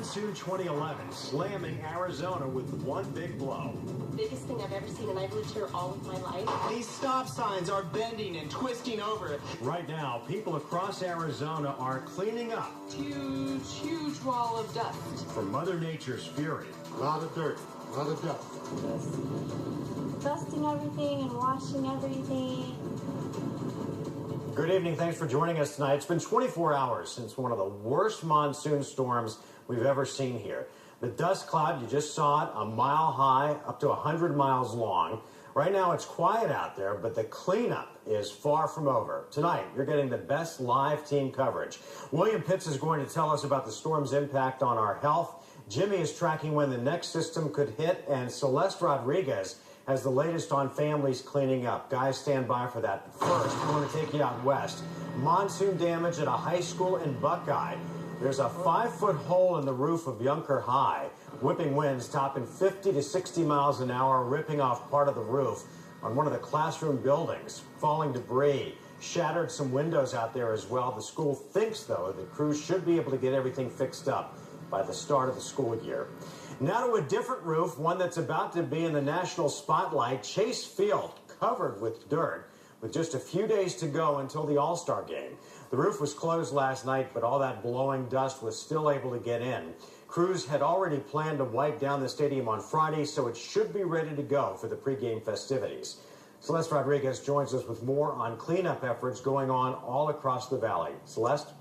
Monsoon 2011 slamming Arizona with one big blow. Biggest thing I've ever seen, and I've lived here all of my life. These stop signs are bending and twisting over. Right now, people across Arizona are cleaning up. Huge wall of dust. From Mother Nature's fury. A lot of dirt, a lot of dust. Just dusting everything and washing everything. Good evening. Thanks for joining us tonight. It's been 24 hours since one of the worst monsoon storms we've ever seen here. The dust cloud, you just saw it, a mile high, up to 100 miles long. Right now it's quiet out there, but the cleanup is far from over. Tonight, you're getting the best live team coverage. William Pitts is going to tell us about the storm's impact on our health. Jimmy is tracking when the next system could hit, and Celeste Rodriguez has the latest on families cleaning up. Guys, stand by for that. First, I want to take you out west. Monsoon damage at a high school in Buckeye. There's a 5-foot hole in the roof of Yunker High. Whipping winds topping 50 to 60 miles an hour, ripping off part of the roof on one of the classroom buildings. Falling debris shattered some windows out there as well. The school thinks, though, that crews should be able to get everything fixed up by the start of the school year. Now to a different roof, one that's about to be in the national spotlight. Chase Field, covered with dirt, with just a few days to go until the All-Star game. The roof was closed last night, but all that blowing dust was still able to get in. Crews had already planned to wipe down the stadium on Friday, so it should be ready to go for the pregame festivities. Celeste Rodriguez joins us with more on cleanup efforts going on all across the valley. Celeste?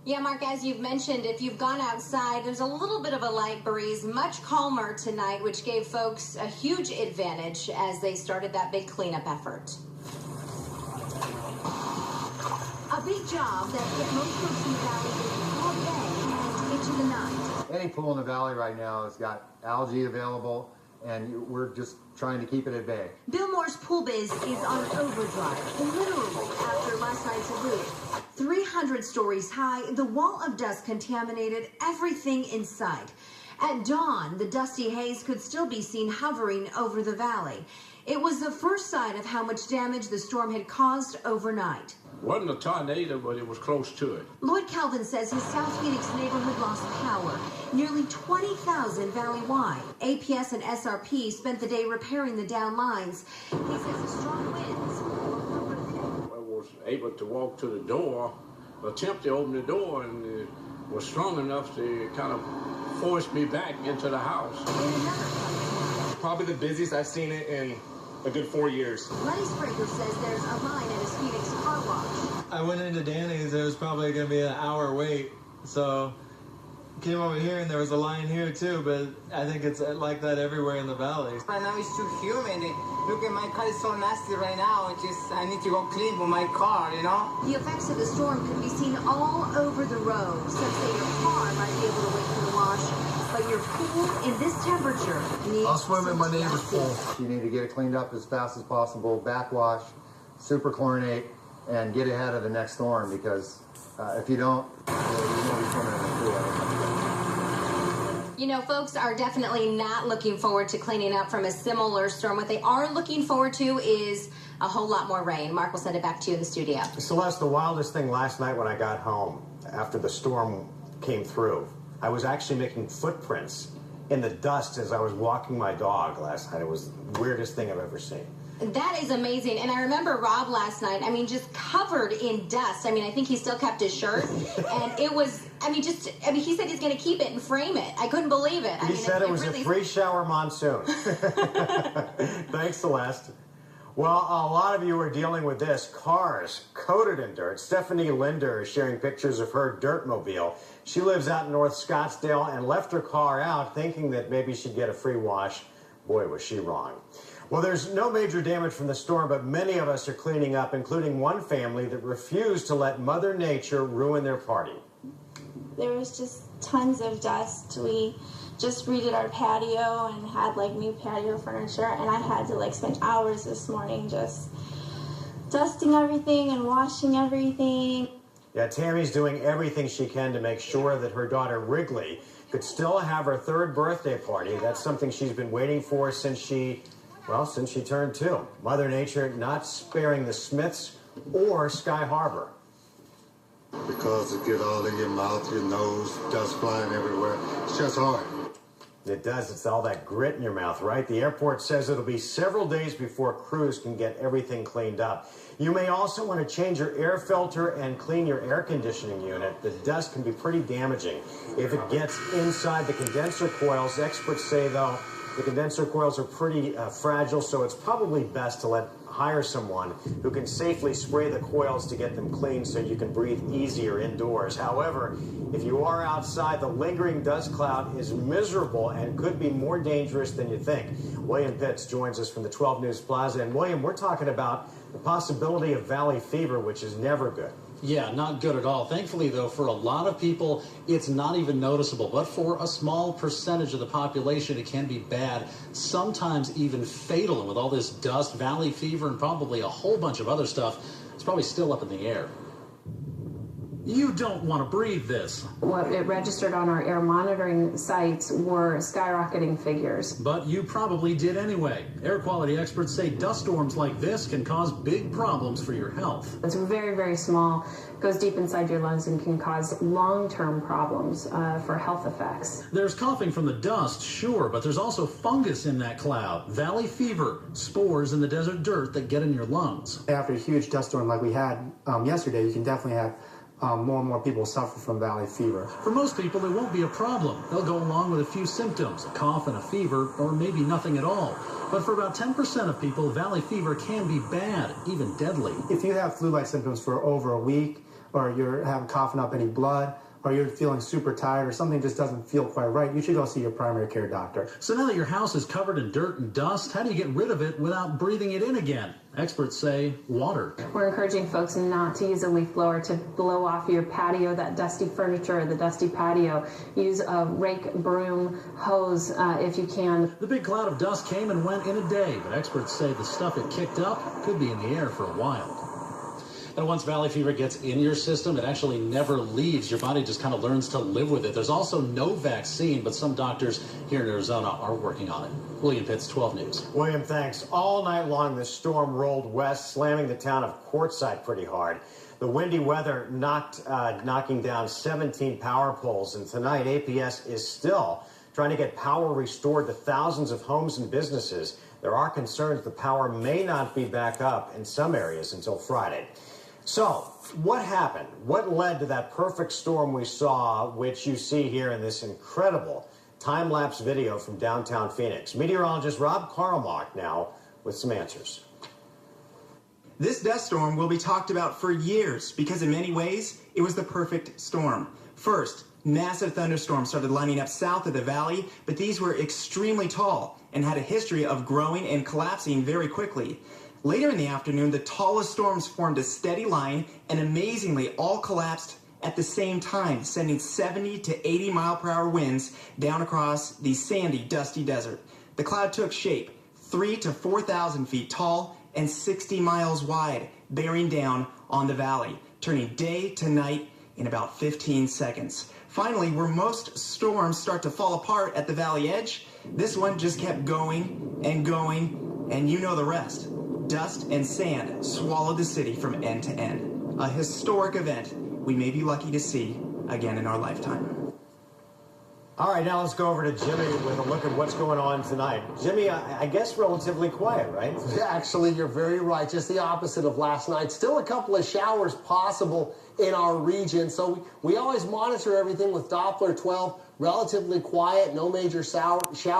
Yeah, Mark, as you've mentioned, if you've gone outside, there's a little bit of a light breeze, much calmer tonight, which gave folks a huge advantage as they started that big cleanup effort. A big job that hit most folks in the valley all day and into the night. Any pool in the valley right now has got algae available, and we're just trying to keep it at bay. Bill Moore's pool biz is on overdrive, literally after last night's alert. 300 stories high, the wall of dust contaminated everything in sight. At dawn, the dusty haze could still be seen hovering over the valley. It was the first sign of how much damage the storm had caused overnight. Wasn't a tornado, but it was close to it. Lloyd Calvin says his South Phoenix neighborhood lost power, nearly 20,000 valley-wide. APS and SRP spent the day repairing the down lines. He says the strong winds. I was able to walk to the door, attempt to open the door, and it was strong enough to kind of force me back into the house. Probably the busiest I've seen it in a good 4 years. Lenny Spraker says there's a line at his Phoenix car wash. I went into Danny's, there was probably going to be an hour wait, so came over here and there was a line here too, but I think it's like that everywhere in the valley. Right now it's too humid. Look at my car, it's so nasty right now. I need to go clean with my car, you know? The effects of the storm can be seen all over the road. Some say your car might be able to wait for the wash, but your pool in this temperature needs I'll swim in my neighbor's TLC. pool. You need to get it cleaned up as fast as possible, backwash, super chlorinate, and get ahead of the next storm, because if you don't, you won't be swimming in the pool. You know, folks are definitely not looking forward to cleaning up from a similar storm. What they are looking forward to is a whole lot more rain. Mark will send it back to you in the studio. Celeste, the wildest thing last night when I got home after the storm came through, I was actually making footprints in the dust as I was walking my dog last night. It was the weirdest thing I've ever seen. That is amazing. And I remember Rob last night, I mean, just covered in dust. I mean, I think he still kept his shirt. And it was, he said he's going to keep it and frame it. I couldn't believe it. He said it was really a free-shower monsoon. Thanks, Celeste. Well, a lot of you are dealing with this. Cars coated in dirt. Stephanie Linder is sharing pictures of her dirtmobile. She lives out in North Scottsdale and left her car out thinking that maybe she'd get a free wash. Boy, was she wrong. Well, there's no major damage from the storm, but many of us are cleaning up, including one family that refused to let Mother Nature ruin their party. There was just tons of dust. We just redid our patio and had like new patio furniture, and I had to like spend hours this morning just dusting everything and washing everything. Yeah, Tammy's doing everything she can to make sure that her daughter Wrigley could still have her 3rd birthday party. That's something she's been waiting for since she turned 2. Mother Nature not sparing the Smiths or Sky Harbor. because it get all in your mouth, your nose, dust flying everywhere. It's just hard. It does. It's all that grit in your mouth, right? The airport says it'll be several days before crews can get everything cleaned up. You may also want to change your air filter and clean your air conditioning unit. The dust can be pretty damaging if it gets inside the condenser coils. Experts say, though, the condenser coils are pretty fragile, so it's probably best to hire someone who can safely spray the coils to get them clean so you can breathe easier indoors. However, if you are outside, the lingering dust cloud is miserable and could be more dangerous than you think. William Pitts joins us from the 12 News Plaza. And William, we're talking about the possibility of valley fever, which is never good. Yeah, not good at all. Thankfully, though, for a lot of people, it's not even noticeable. But for a small percentage of the population, it can be bad, sometimes even fatal. And with all this dust, valley fever, and probably a whole bunch of other stuff, it's probably still up in the air. You don't want to breathe this. What it registered on our air monitoring sites were skyrocketing figures. But you probably did anyway. Air quality experts say dust storms like this can cause big problems for your health. It's very, very small, goes deep inside your lungs and can cause long-term problems for health effects. There's coughing from the dust, sure, but there's also fungus in that cloud. Valley fever, spores in the desert dirt that get in your lungs. After a huge dust storm like we had yesterday, you can definitely have more and more people suffer from valley fever. For most people, it won't be a problem. They'll go along with a few symptoms, a cough and a fever, or maybe nothing at all. But for about 10% of people, valley fever can be bad, even deadly. If you have flu-like symptoms for over a week, or you're coughing up any blood, or you're feeling super tired, or something just doesn't feel quite right, you should go see your primary care doctor. So now that your house is covered in dirt and dust, how do you get rid of it without breathing it in again? Experts say water. We're encouraging folks not to use a leaf blower to blow off your patio, that dusty furniture, the dusty patio. Use a rake, broom, hose if you can. The big cloud of dust came and went in a day, but experts say the stuff it kicked up could be in the air for a while. And once valley fever gets in your system, it actually never leaves. Your body just kind of learns to live with it. There's also no vaccine, but some doctors here in Arizona are working on it. William Pitts, 12 News. William, thanks. All night long, this storm rolled west, slamming the town of Quartzsite pretty hard. The windy weather knocking down 17 power poles, and tonight APS is still trying to get power restored to thousands of homes and businesses. There are concerns the power may not be back up in some areas until Friday. So, what happened? What led to that perfect storm we saw, which you see here in this incredible time-lapse video from downtown Phoenix? Meteorologist Rob Carlmach now with some answers. This dust storm will be talked about for years because in many ways, it was the perfect storm. First, massive thunderstorms started lining up south of the valley, but these were extremely tall and had a history of growing and collapsing very quickly. Later in the afternoon, the tallest storms formed a steady line and amazingly all collapsed at the same time, sending 70 to 80 mile-per-hour winds down across the sandy, dusty desert. The cloud took shape, 3,000 to 4,000 feet tall and 60 miles wide, bearing down on the valley, turning day to night in about 15 seconds. Finally, where most storms start to fall apart at the valley edge, this one just kept going, and you know the rest. Dust and sand swallowed the city from end to end. A historic event we may be lucky to see again in our lifetime. All right, now let's go over to Jimmy with a look at what's going on tonight. Jimmy, I guess relatively quiet, right? Yeah, actually, you're very right. Just the opposite of last night. Still a couple of showers possible in our region. So we always monitor everything with Doppler 12. Relatively quiet, no major showers.